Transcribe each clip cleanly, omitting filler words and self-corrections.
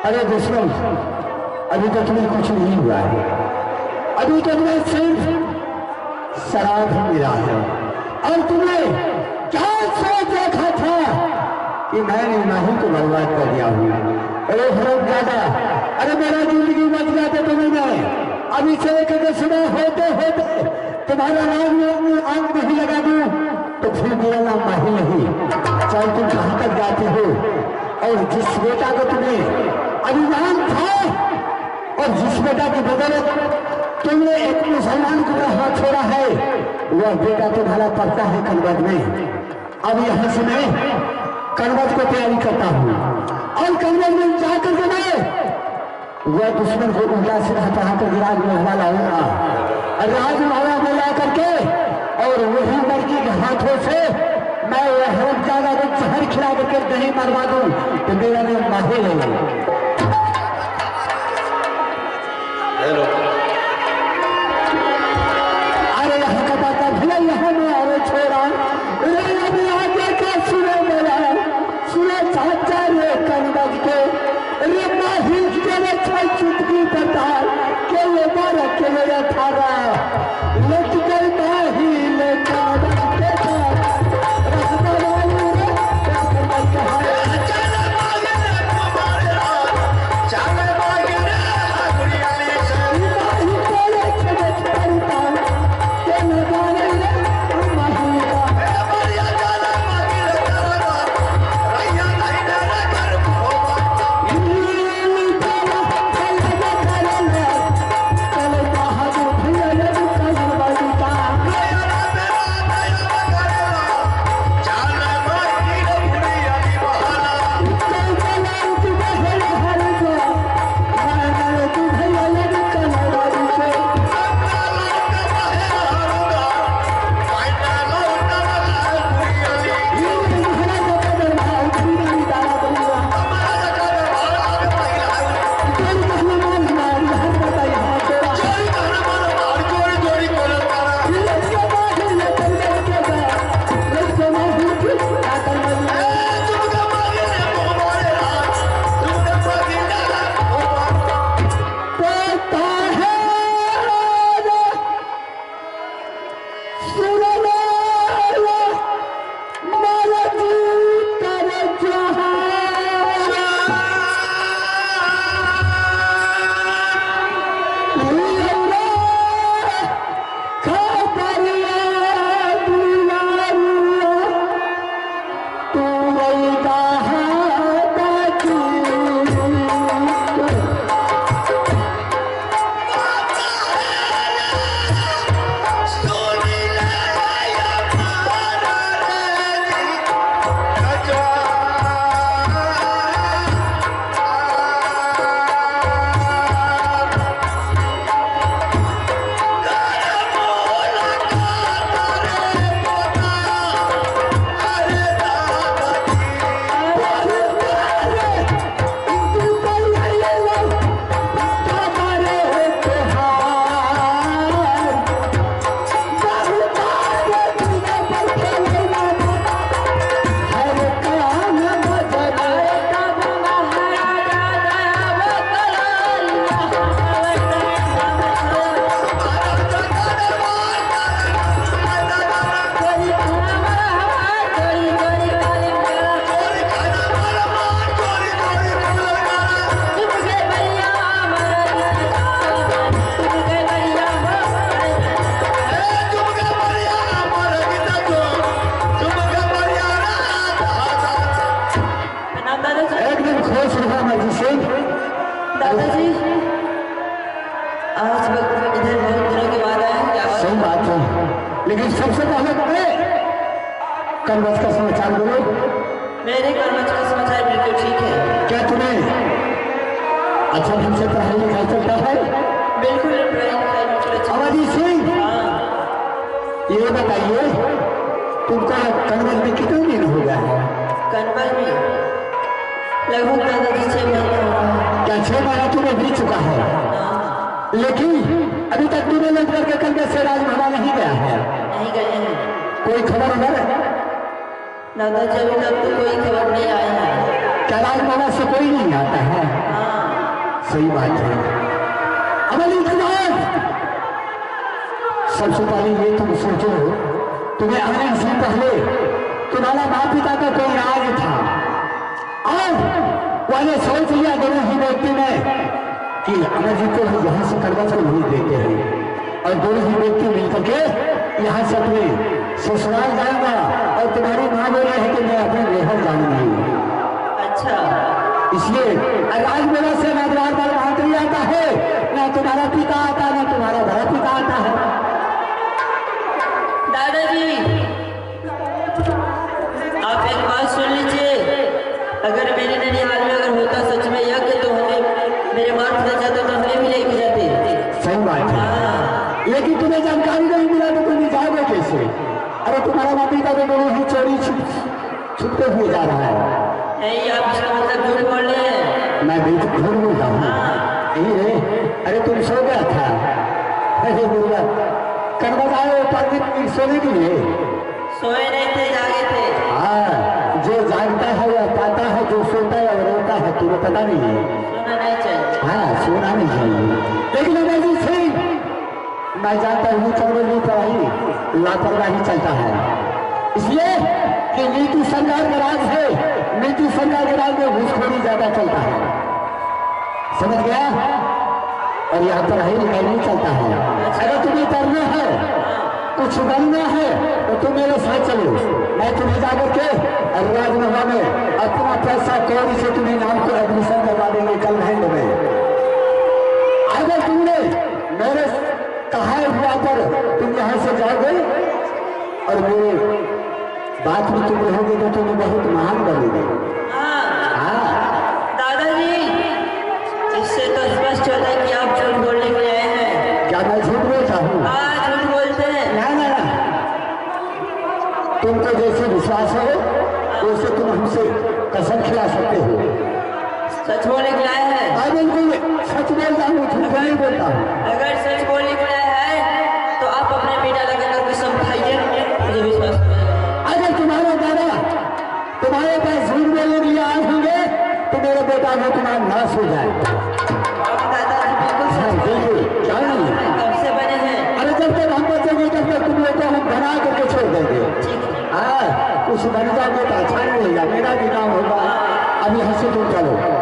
अरे दुश्मन, अभी तो तुम्हें कुछ नहीं हुआ है, अभी तो तुम्हें सिर्फ शराब ही मिला है। और तुमने क्या सोच देखा था कि मैंने नहीं को बर्बाद कर दिया हूँ? अरे हरामजादा, अरे मेरा जिंदगी बच गया था तुम्हें मैं अभी से लेकर सुबह होते होते तुम्हारा नाम आंख नहीं लगा दूं तो फिर मेरा नाम माही नहीं। चाहे तुम कहां तक जाते हो, और जिस बेटा को तुम्हें अभिमान था और जिस बेटा की बदौलत तुमने एक मुसलमान को हाथ छोड़ा है, वह बेटा तुम्हारा पड़ता है कनवज में। अब यहां से मैं कनवज को तैयारी करता हूं और कनवज में जाकर के मैं वह दुश्मन को उल्टा से हटाकर राज महला लाऊंगा, राजमहला में ला करके और वही लड़की के हाथों से मैं वह हरमजादा को जहर खिला करके दही मरवा दूं तो मेरा नाम माही ले। अरे यहाँ का बात भैया, यहाँ में अरे छोड़ा अभी आगे का सुने मेरा सुने चाचा रे कनवज के रे माही तेरे छल चुटकी पता के ये मारा के मेरा थारा लट गई माही ले कनवज के दादाजी आज इधर बहुत दिनों के बाद आए, क्या सही बात है, लेकिन सबसे पहले कनवज का समाचार बोलो। मेरे कनवज का समाचार बिल्कुल ठीक है। क्या तुम्हें अच्छा ढंग से पढ़ाई लिखाई चलता है? बिल्कुल पढ़ाई लिखाई बिल्कुल। अवधि सिंह, ये बताइए तुमका कनवज में कितने दिन हो गया है? कनवज में लगभग दादाजी 6 महीने हो गए। क्या 6 महीना तुम्हें बीत चुका है? लेकिन अभी तक तुम्हें लग करके कनवज से राजमहल नहीं गया है? नहीं गए हैं। कोई खबर है? दादाजी अभी तक तो कोई खबर नहीं आया है। क्या राजमहल से कोई नहीं आता है? हाँ। सही बात है। अमली कुमार, सबसे पहले ये तुम सोचो, तुम्हें आने से पहले तुम्हारा माता पिता का कोई राज था और मैंने सोच लिया दोनों ही व्यक्ति ने कि अमर जी को यहाँ से करवा कर नहीं देते हैं और दोनों ही व्यक्ति मिलकर के यहाँ से अपने ससुराल जाऊंगा और तुम्हारी माँ बोल रही है कि मैं अपने रेहर जाऊंगी। अच्छा, इसलिए राज मेला से ना द्वार पर भाग आता है, ना तुम्हारा पिता आता, ना तुम्हारा बड़ा पिता आता है। दादाजी आप एक बात सुन लीजिए, अगर मेरे ननिहाल में अगर होता सच में यज्ञ तो हमें मेरे मार पिता जाते तो हमें भी लेके जाते। सही बात है, लेकिन तुम्हें जानकारी नहीं मिला तो तुम जाओगे कैसे? अरे तुम्हारा माता पिता तो दोनों ही चोरी छुपते हुए जा रहा है। नहीं, आप इसका मतलब झूठ बोल रहे हैं। मैं बिल्कुल झूठ बोलता हूँ। अरे तुम सो गया था? अरे बोला करवा जाओ पानी सोने के लिए। सोए नहीं थे, जागे थे। हाँ, जो जागता है वह पाता है, जो सोता है वह रोता है। तुम्हें पता नहीं है? सोना नहीं चाहिए। हाँ, सोना नहीं चाहिए, लेकिन अमरजीत सिंह मैं जानता हूँ चौबे पढ़ाई लापरवाही चलता है, इसलिए कि नीति सरकार का राज है, नीति सरकार के राज में घूसखोरी ज्यादा चलता है, समझ गया? और यहाँ पढ़ाई लिखाई नहीं चलता है। अगर तुम्हें करना है, कुछ बनना है तो तुम मेरे साथ चलो, मैं तुम्हें जाकर के राजमहल में अपना पैसा कौड़ी से तुम्हें नाम को एडमिशन करवा देंगे कल महीने में। अगर तुमने मेरे कहा हुआ पर तुम यहाँ से जाओगे और मेरे बात में तुम रहोगे तो तुम्हें बहुत महान बनेगे। दादाजी इससे तो स्पष्ट होता है कि आप झूठ बोलने के लिए आए हैं। क्या मैं झूठ बोलता हूँ? हाँ, झूठ बोलते हैं। ना, तुमको जैसे विश्वास हो वैसे तुम हमसे कसम खिला सकते हो। सच बोलने के लिए आए हैं? हाँ, बिल्कुल सच बोलता हूँ, झूठ नहीं बोलता हूँ। अगर सच बोलने के लिए आए हैं तो आप अपने बेटा लगाकर कसम खाइए, मुझे विश्वास है। अगर तुम्हारा दादा तुम्हारे पास झूठ बोलने के लिए आए होंगे तो मेरा बेटा वो तुम्हारा नाश हो जाए। दादाजी बिल्कुल सच बिल्कुल, क्या नहीं? कब से बने हैं? अरे जब तक हम बचेंगे तब तक तुम लोग को हम बना करके छोड़ देंगे। हाँ, कुछ बन जाओगे तो अच्छा नहीं होगा, मेरा भी नाम होगा। अभी यहाँ से तुम चलो।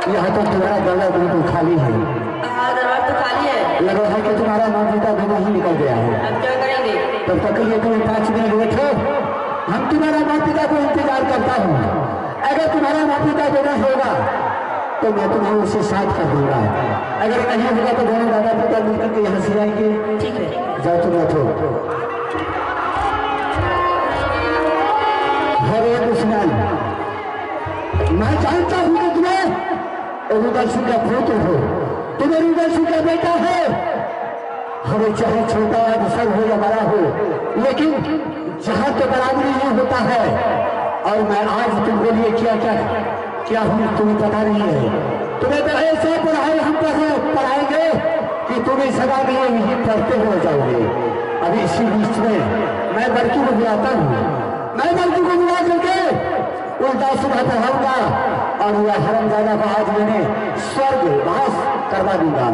यहाँ तो तुम्हारा दरबार बिल्कुल खाली है। हाँ, दरबार तो खाली है। लग रहा है कि तुम्हारा माता पिता दोनों ही निकल गया है। अब क्या करेंगे? तब तक के लिए तुम 5 मिनट बैठो, हम तुम्हारा माता पिता को इंतजार करता हूँ। अगर तुम्हारा माता पिता दोनों होगा तो मैं तुम्हें उससे साथ कर दूंगा, अगर नहीं होगा तो दोनों दादा पिता मिलकर के यहाँ से आएंगे। ठीक है, जाओ तुम बैठो। हरे दुश्मन, मैं जानता हूँ कि तुम्हें रुदल सिंह का पुत्र हो, तुम्हें रुदल सिंह का बेटा है। हमें चाहे छोटा अवसर हो या बड़ा हो, लेकिन जहाँ तो बराबरी नहीं होता है। और मैं आज तुमको लिए क्या क्या क्या हम तुम्हें पता नहीं है? तुम्हें तो ऐसा पढ़ाई हम पढ़ाएंगे कि तुम्हें सदा के लिए यही पढ़ते हुए जाओगे। अभी इसी बीच में मैं लड़की को बुलाता हूँ, मैं लड़की को बुला करके उल्टा सुबह पढ़ाऊंगा और यह हरमजादा को आज मैंने स्वर्गवास करवा दूंगा।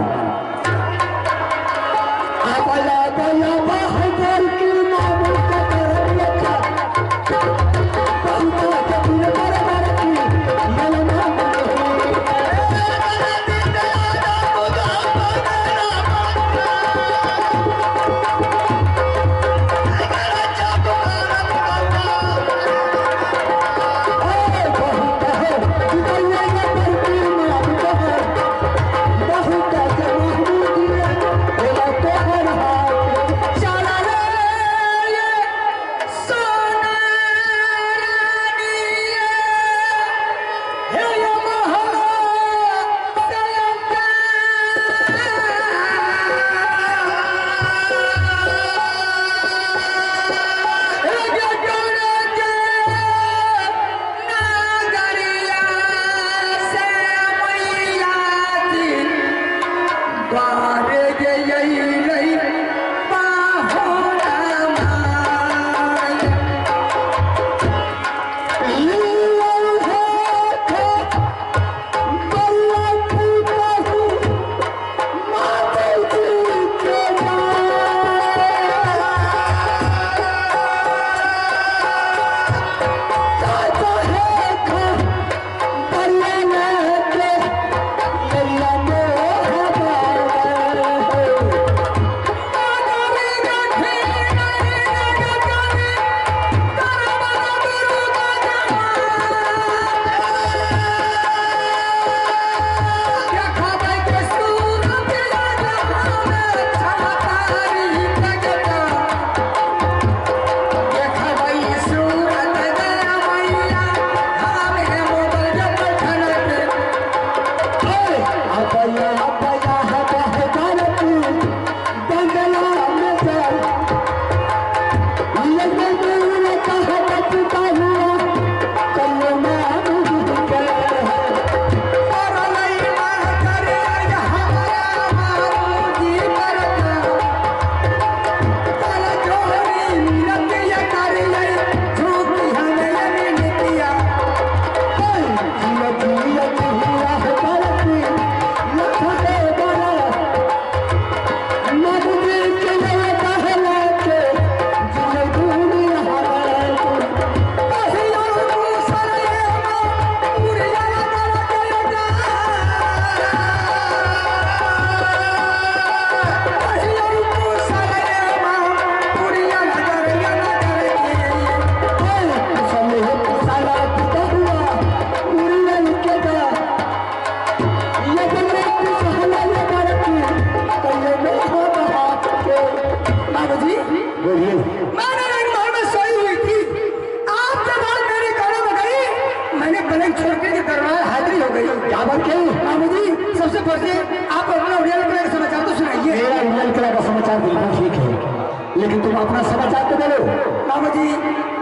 लेकिन तुम अपना समाचार तो बोलो। मामा जी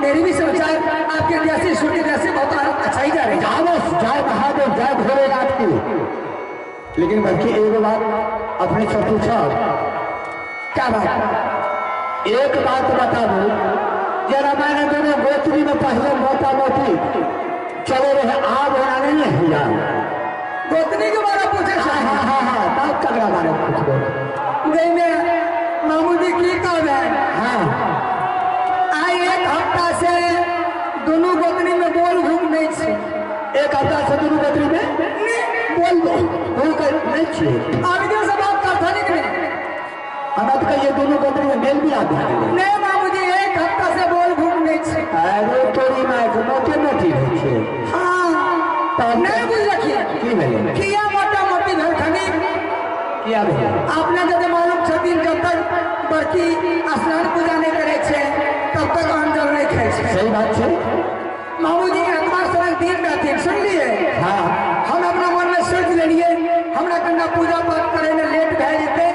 मेरी भी समाचार आपके जैसे छोटे जैसे बहुत अच्छा ही जा रहे हैं। बस जय महादेव जय भोलेनाथ की। लेकिन बल्कि एक बात अपने से पूछा, क्या बात? एक बात बता दो जरा, मैंने दोनों गोत्री में पहले मोटा मोटी चले रहे आग बनाने नहीं है यार। गोतनी के बारे में पूछे? हाँ तब तगड़ा बारे में पूछ दो। मामू जी की काम है। हाँ आई एक हफ्ता से दोनों गोतनी में बोल घूम नहीं छे। एक हफ्ता से दोनों गोतनी में बोल नहीं छे। आगे से बात करता नहीं अनंत का ये दोनों गोतनी में मेल भी आते हैं। नहीं मामू जी एक हफ्ता से बोल घूम नहीं छे। अरे तोरी मैं मोटे मोटी नहीं छे। हाँ तब नहीं बुझ रखिए की भेले किया मोटा मोटी घर खनी किया भेले। आपने जब मालूम छथिन जब तक बड़की स्नान पूजा नहीं करे छे तब तक अन्न जल नहीं खाए छे। सही बात है मामू जी अखबार सड़क दिन रहते सुन लिए। हाँ हम अपना मन में सोच लिए हमरा कन्या पूजा पाठ करे में लेट भे जेते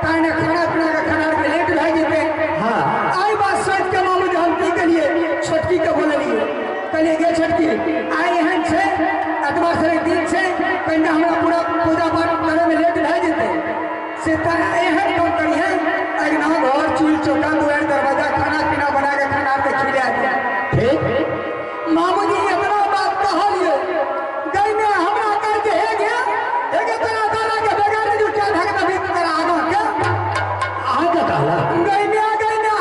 ताने खाना पीना का खाना के लेट भे जेते। हाँ आई बात सोच के मामू जी हम की करिए छोटकी के बोले लिए कहलिए गे छोटकी आई एहन छे अथवा कन्या हमरा पूरा पूजा पाठ करे में लेट भए जेतै से त एहन काम करी है अगना घर चूल चौका दुआर दरवाजा खाना पीना बना के खाना पे खिला दे ठीक मामू जी इतना बात कहलिए गई में हमरा कर के हे गया तेरा दादा के बेगारी जुटा धक तभी तेरा आगा के आगे कहला गई में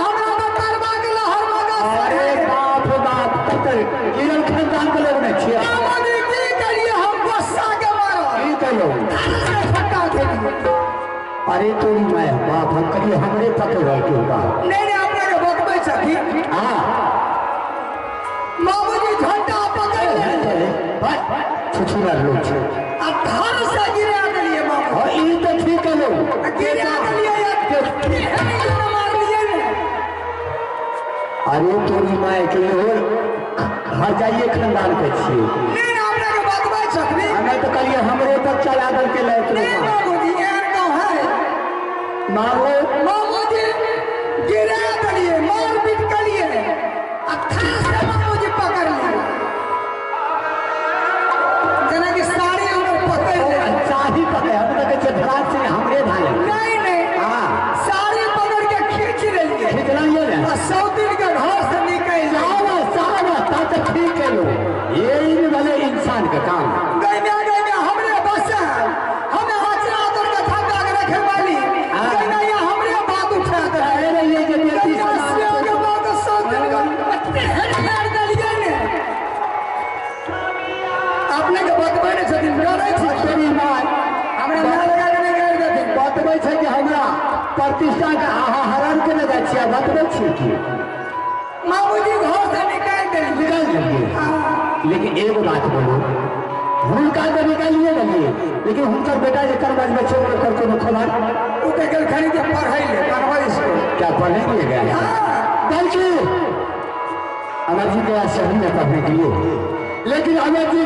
हमरा बकरवा के लहर मगा अरे बाप रे बाप कतर गिरल खानदान के लोग ने छिया मामू जी की करिए हम गुस्सा के मारो की कहियो से फटा थे अरे तोरी मैं बाप हम कहिए हमरे पकड़ रह के बा नहीं अपने के बकबै छथि हां मामू जी झंडा पकड़ ले छुछुरा लोग छे आ घर से गिरा देलिए मामू हां ई तो ठीक है लो गिरा देलिए यार मार लिए ने अरे तोरी मैं के और घर जाइए खानदान के छिए नहीं अपने के बकबै छथि हमें तो कहिए हमरे पर चला दल के ले नहीं मामू जी यार तो है मारो मामू जी गिरा देलिए मार पीट के लिए आ घर से मामू जी पकड़ लिए जना की साड़ी हमर पकड़ ले चाही पकड़ हम तो के धरात से हमरे भाई नहीं हां साड़ी पकड़ के खींच लेलिए खिचना ये ना 100 दिन के घर से निकल जाओ सावा ता तो ठीक है लो ये इन वाले इंसान का काम गई में हमरे बस हमें हाथरा उतर के थका के रखे वाली गई में ये हमरे बात उठा दे अरे ये जो बेटी से के बात 100 दिन का पत्ते हर दलिए ने अपने के बतबै ने छथिन डरै छी तेरी मां हमरा ना लगा के नहीं कर देथिन बतबै छै कि हमरा प्रतिष्ठा के हरण के न जाइ छियै बतबै छी कि मामूजी घर से निकाल देलिए निकाल देलिए लेकिन एगो बात बोलो हुनका तो निकालिए देलिए लेकिन हुनकर बेटा जे कर बज बच्चे ओकर कोनो खबर उ ते गेल खरीद के पढ़ै ले बनबै स्कूल क्या पढ़ने के लिए गया है बल्कि अमर जी के आज शहर में पढ़ने के लिए लेकिन अमर जी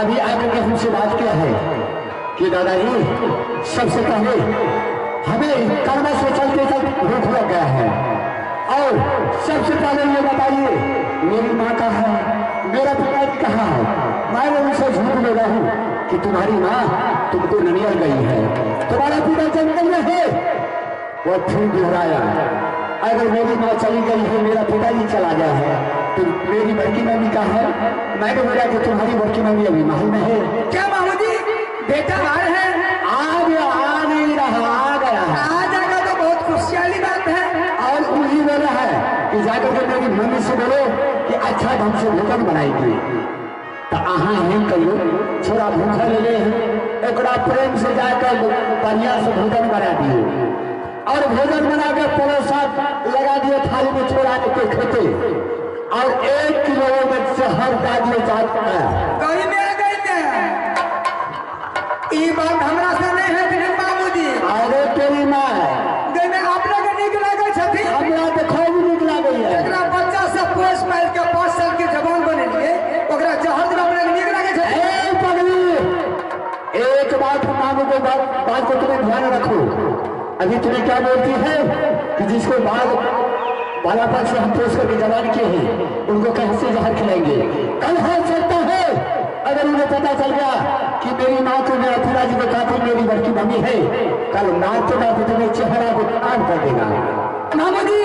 अभी आकर के हमसे बात किया है कि दादाजी सबसे पहले हमें कर्म से चलते चलते भूख लग गया है और सबसे पहले ये बताइए मेरी माँ कहाँ है मेरा पिताजी कहाँ है मैं उनसे झूठ बोला हूँ कि तुम्हारी माँ तुमको ननियल गई है तुम्हारा पिता जंगल में है वो फिर दोहराया अगर मेरी माँ चली गई है मेरा पिताजी चला गया है तो मेरी बड़की मम्मी कहाँ है मैंने बोला कि तुम्हारी बड़की मम्मी अभी महल में है क्या मामूजी बेटा आ रहे हैं आ गया आ नहीं रहा आ गया है आ जाएगा तो बहुत खुशी वाली बात है और उन्हीं बोला है कि जाकर के मेरी मम्मी से बोलो कि अच्छा ढंग से भोजन बनाएगी तो अहाँ हम कहियो छोड़ा भूखा ले एक प्रेम से जाकर बढ़िया से भोजन बना दिए और भोजन बना कर परोसा लगा दिए थाली में छोड़ा के खेते और 1 किलो में शहर डालिए जाता है कहीं में आ गई थे ये बात हमरा से नहीं है फिर बाबूजी अरे तेरी माँ गई में अपने के निक लगे छथि हमरा तो खूब निक लगे है एकरा बच्चा से पोस पाल के 5 साल के जवान बनेलिए ओकरा जहर दिन अपने के निक लगे छथि ए पगली एक बात मांगो को बात को तुम्हें ध्यान रखो अभी तुम्हें क्या बोलती है कि जिसको बालापन से हम पोष करके जवान किए हैं उनको कैसे जहर खिलाएंगे कल हो सकता है अगर उन्हें पता चल गया कि मेरी माँ को मेरा पिताजी को काफी मेरी बड़की मम्मी है कल नाचते नाचते तुम्हें चेहरा को काम कर देगा मामूजी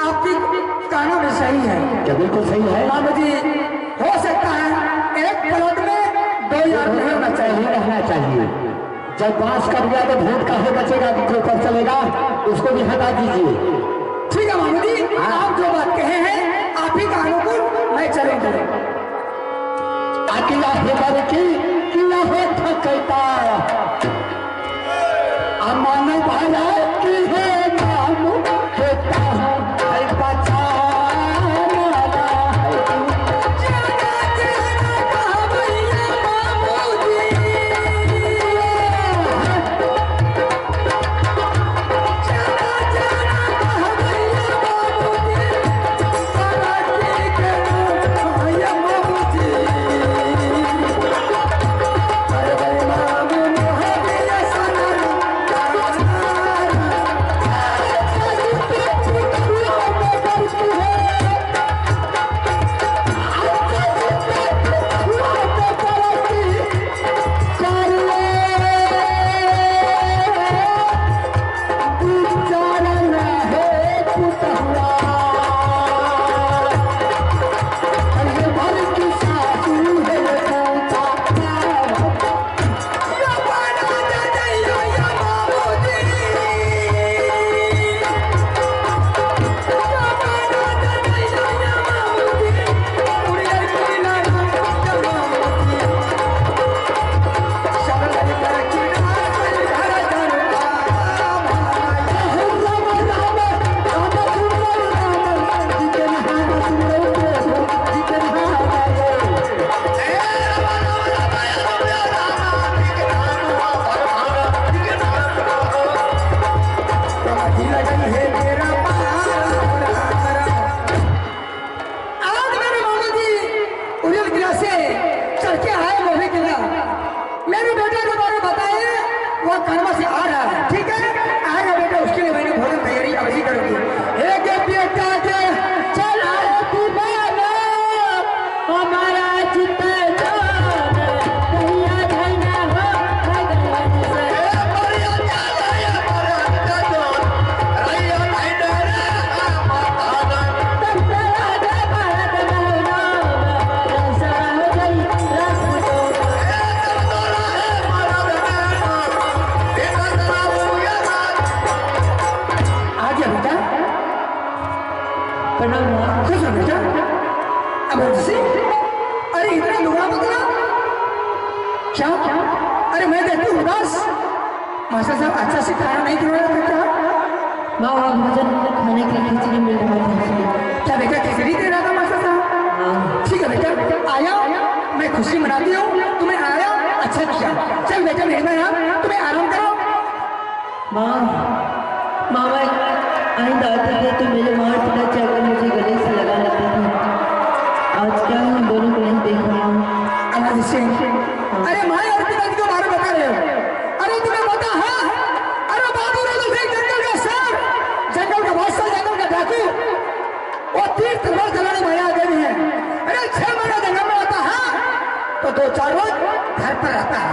आपकी कहना भी सही है क्या बिल्कुल सही है मामूजी हो सकता है एक प्लॉट में 2 आदमी रहना चाहिए रहना चाहिए जब बांस कट गया तो भूत काहे बचेगा जो ऊपर चलेगा उसको भी हटा दीजिए ठीक है मामूजी आप जो बात कहे हैं आप ही का अनुकूल मैं चलेंगे अकेला है की किला है थकता अमानो भाला की है नाम कहता है बचा मेरे बेटे को बारे बताए वो कर्म से आ रहा है, ठीक है? आएगा बेटा, उसके लिए मैंने भोजन तैयारी अवश्य करूंगी। एक बेटा के चला दीवाना हमारा चित्त जान कहिया धैना हो भगवान से तब तेरा दे भारत महीना रंसा हो जाई राजपूतों आ गया बेटा, प्रणाम माँ। खुश हो बेटा। अब से अरे इतना लुगा बदला क्या? अरे मैं देखती हूँ उदास। मास्टर साहब अच्छा से खाना नहीं खिला रहा बेटा? माँ वहाँ भोजन खाने के लिए खिचड़ी मिल रहा था इसलिए। क्या बेटा खिचड़ी दे रहा था मास्टर साहब? हाँ ठीक है बेटा, आया, मैं खुशी मनाती हूँ, तुम्हें आया, अच्छा किया। चल बेटा मेहमान यहाँ, तुम्हें आराम करो। माँ मामा आइंदा आते थे तो मेरे मार पिता चाहकर मुझे गले से लगा लेते थे। आज क्या हम दोनों को नहीं देख रहा हूँ। अनाज सिंह, अरे माँ और पिताजी को बारे बता रहे हो? अरे तुम्हें पता है? अरे बाबू राजा सिंह जंगल का शेर, जंगल का बादशाह, जंगल का डाकू, वो तीर तलवार चलाने में आ गए हैं। अरे 6 महीना जंगल में रहता है तो 2-4 रोज घर पर रहता है।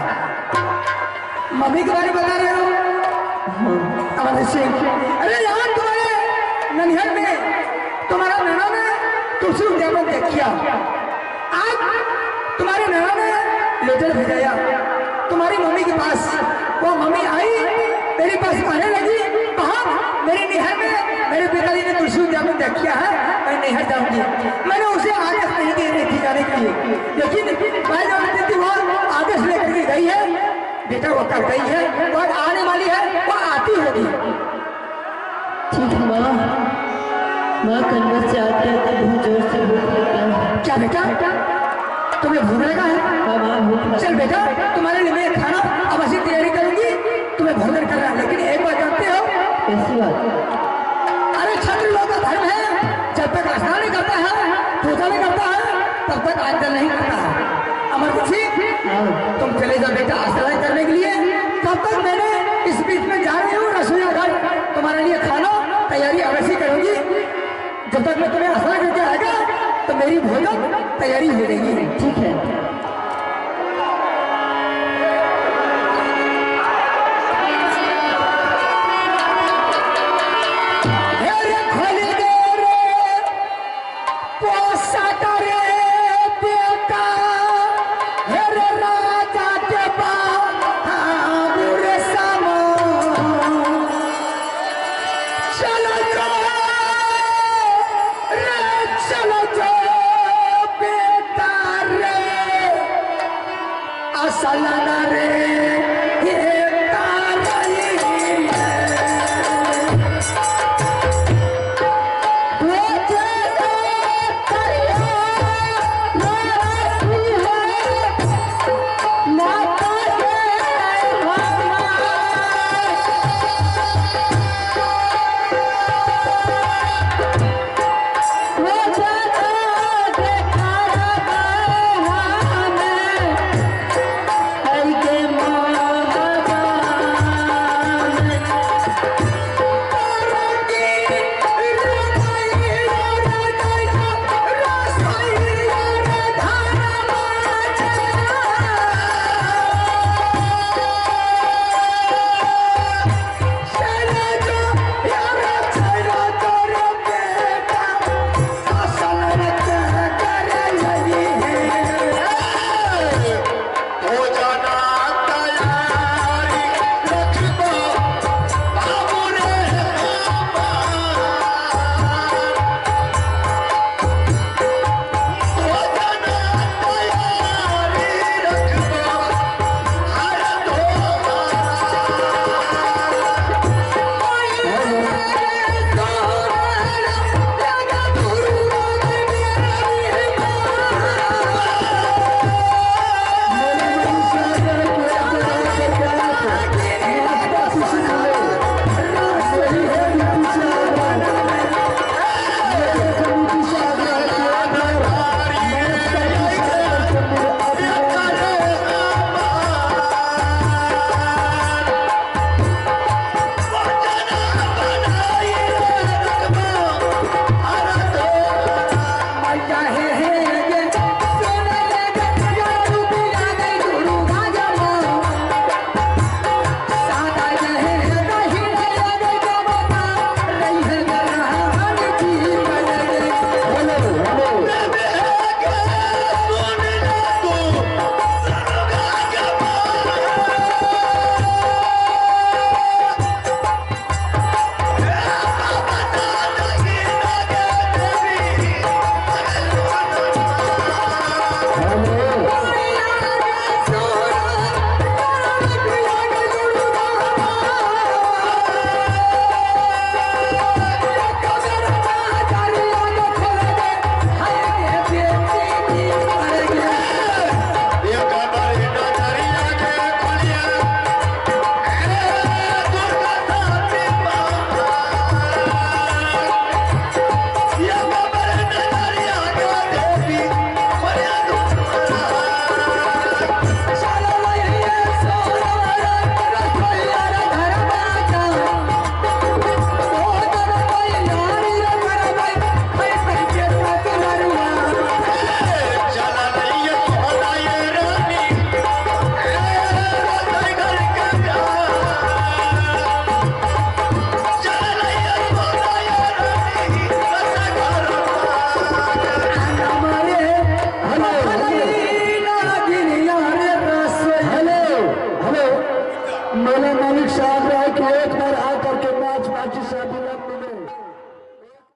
मम्मी के बारे में बता रहे हो? अनाज सिंह, अरे यहाँ तुम्हारे ननिहर में तुम्हारा नाना ने तुलसी उद्यान देख किया। आज तुम्हारे नाना ने लेटर भेजाया तुम्हारी मम्मी के पास। वो मम्मी आई मेरे पास कहने लगी, कहा मेरे निहर में मेरे पिताजी ने तुलसी उद्यान देख किया है, मैं निहर जाऊंगी। मैंने उसे आदेश नहीं दे रही थी जाने के लिए, लेकिन मैं जो कहती थी वो आदेश लेकर के गई है। बेटा वो कल गई है, वो आने वाली है, वो आती होगी। ठीक है माँ। माँ कन्वर से आते आते बहुत जोर से भूख लग गया है। क्या बेटा तुम्हें भूख लगा है? हाँ माँ भूख लग चल बेटा तुम्हारे लिए मैं खाना अब ऐसी तैयारी करूंगी, तुम्हें भोजन करना। लेकिन एक बात जानते हो? कैसी बात? अरे क्षत्रिय लोग का धर्म है, जब तक स्नान नहीं करता है, पूजा नहीं करता है, तब तक आंचल नहीं करता है। अमर खुशी, तुम चले जाओ बेटा आश्रय करने के लिए। तब तक मैंने इस बीच में जा रही हूँ रसोईया घर, तुम्हारे लिए खाना तैयारी अवश्य करूंगी। जब तक मैं तुम्हें आश्रय करके आएगा तो मेरी भोजन तैयारी हो जाएगी। ठीक है। शौक है कि एक